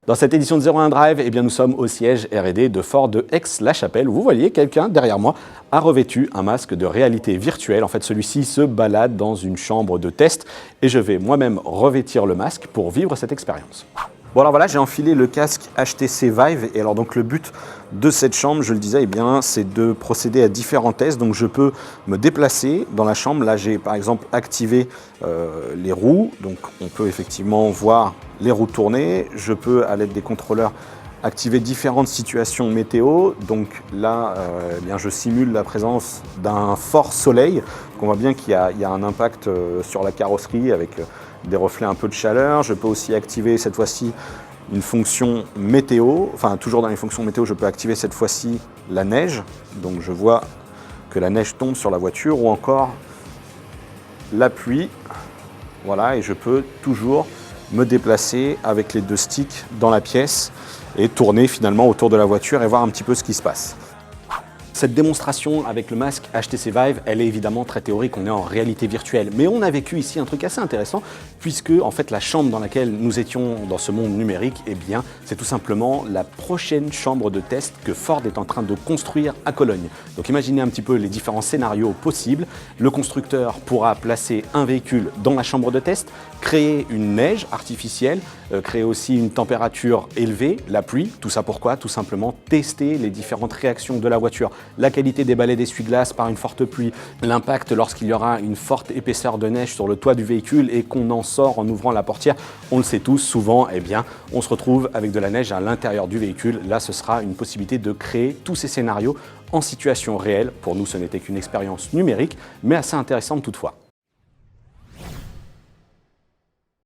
Dans cette édition de 01 Drive, eh bien, nous sommes au siège R&D de Ford de Aix-la-Chapelle, où vous voyez quelqu'un derrière moi a revêtu un masque de réalité virtuelle. En fait, celui-ci se balade dans une chambre de test et je vais moi-même revêtir le masque pour vivre cette expérience. Bon alors voilà, j'ai enfilé le casque HTC Vive et alors donc le but de cette chambre, je le disais, eh bien, c'est de procéder à différents tests. Donc je peux me déplacer dans la chambre. Là, j'ai par exemple activé les roues. Donc on peut effectivement voir les roues tourner. Je peux, à l'aide des contrôleurs, activer différentes situations météo. Donc là, eh bien, je simule la présence d'un fort soleil. Donc on voit bien qu'il y a un impact sur la carrosserie avec des reflets un peu de chaleur. Je peux aussi activer cette fois-ci une fonction météo. Enfin, toujours dans les fonctions météo, je peux activer cette fois-ci la neige. Donc je vois que la neige tombe sur la voiture ou encore la pluie. Voilà, et je peux toujours me déplacer avec les deux sticks dans la pièce et tourner finalement autour de la voiture et voir un petit peu ce qui se passe. Cette démonstration avec le masque HTC Vive, elle est évidemment très théorique, on est en réalité virtuelle. Mais on a vécu ici un truc assez intéressant, puisque en fait la chambre dans laquelle nous étions dans ce monde numérique, eh bien, c'est tout simplement la prochaine chambre de test que Ford est en train de construire à Cologne. Donc imaginez un petit peu les différents scénarios possibles. Le constructeur pourra placer un véhicule dans la chambre de test, créer une neige artificielle, créer aussi une température élevée, la pluie. Tout ça pourquoi? Tout simplement tester les différentes réactions de la voiture. La qualité des balais d'essuie-glace par une forte pluie, l'impact lorsqu'il y aura une forte épaisseur de neige sur le toit du véhicule et qu'on en sort en ouvrant la portière. On le sait tous, souvent, eh bien, on se retrouve avec de la neige à l'intérieur du véhicule. Là, ce sera une possibilité de créer tous ces scénarios en situation réelle. Pour nous, ce n'était qu'une expérience numérique, mais assez intéressante toutefois.